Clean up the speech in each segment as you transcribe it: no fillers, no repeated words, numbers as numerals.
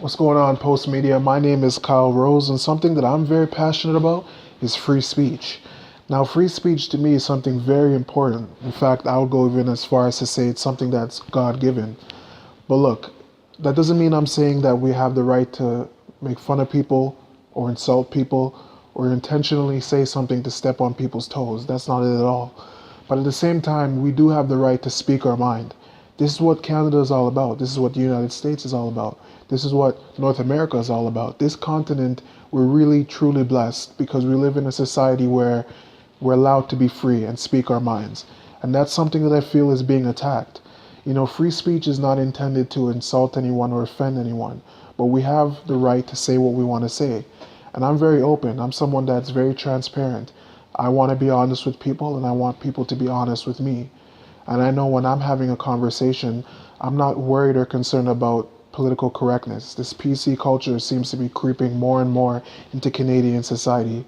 What's going on, Post Media? My name is Kyle Rose, and something that I'm very passionate about is free speech. Now, free speech to me is something very important. In fact, I would go even as far as to say it's something that's God given. But look, that doesn't mean I'm saying that we have the right to make fun of people or insult people or intentionally say something to step on people's toes. That's not it at all. But at the same time, we do have the right to speak our mind. This is what Canada is all about. This is what the United States is all about. This is what North America is all about. This continent, we're really truly blessed because we live in a society where we're allowed to be free and speak our minds. And that's something that I feel is being attacked. You know, free speech is not intended to insult anyone or offend anyone, but we have the right to say what we want to say. And I'm very open. I'm someone that's very transparent. I want to be honest with people and I want people to be honest with me. And I know when I'm having a conversation, I'm not worried or concerned about political correctness. This PC culture seems to be creeping more and more into Canadian society.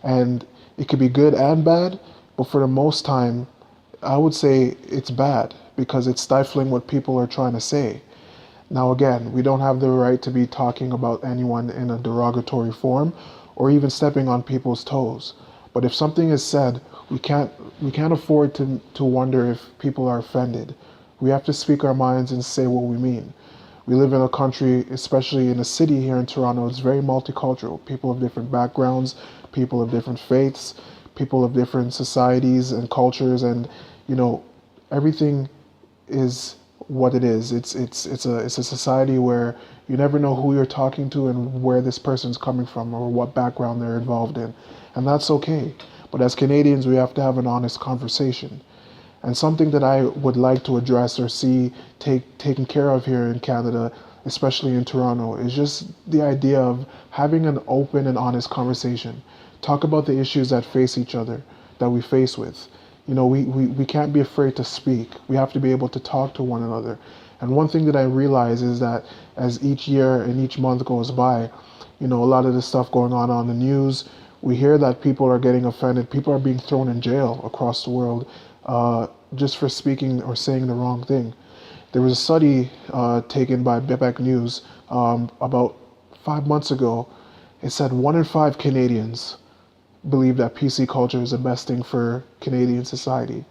And it could be good and bad, but for the most time, I would say it's bad because it's stifling what people are trying to say. Now, again, we don't have the right to be talking about anyone in a derogatory form or even stepping on people's toes. But if something is said, we can't we can't afford to wonder if people are offended. We have to speak our minds and say what we mean. We live in a country, especially in a city here in Toronto, it's very multicultural. People of different backgrounds, people of different faiths, people of different societies and cultures, and you know, everything is what it is. It's a society where you never know who you're talking to and where this person's coming from or what background they're involved in, and that's okay. But as Canadians, we have to have an honest conversation. And something that I would like to address or see taken care of here in Canada, especially in Toronto, is just the idea of having an open and honest conversation. Talk about the issues that face each other, that we face with. You know, we can't be afraid to speak. We have to be able to talk to one another. And one thing that I realize is that as each year and each month goes by, you know, a lot of the stuff going on the news, we hear that people are getting offended. People are being thrown in jail across the world just for speaking or saying the wrong thing. There was a study taken by Quebec News about 5 months ago. It said 1 in 5 Canadians believe that PC culture is the best thing for Canadian society.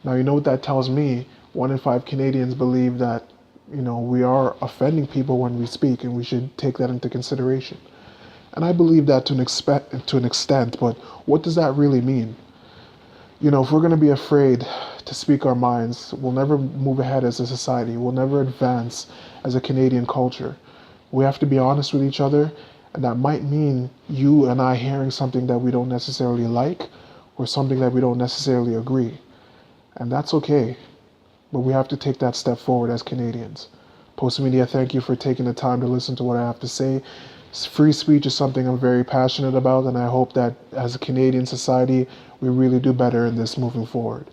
Now, you know what that tells me? 1 in 5 Canadians believe that, you know, we are offending people when we speak and we should take that into consideration. And I believe that to an extent, but what does that really mean? You know, if we're going to be afraid to speak our minds, we'll never move ahead as a society. We'll never advance as a Canadian culture. We have to be honest with each other, and that might mean you and I hearing something that we don't necessarily like or something that we don't necessarily agree. And that's okay, but we have to take that step forward as Canadians. Post Media, thank you for taking the time to listen to what I have to say. Free speech is something I'm very passionate about, and I hope that as a Canadian society, we really do better in this moving forward.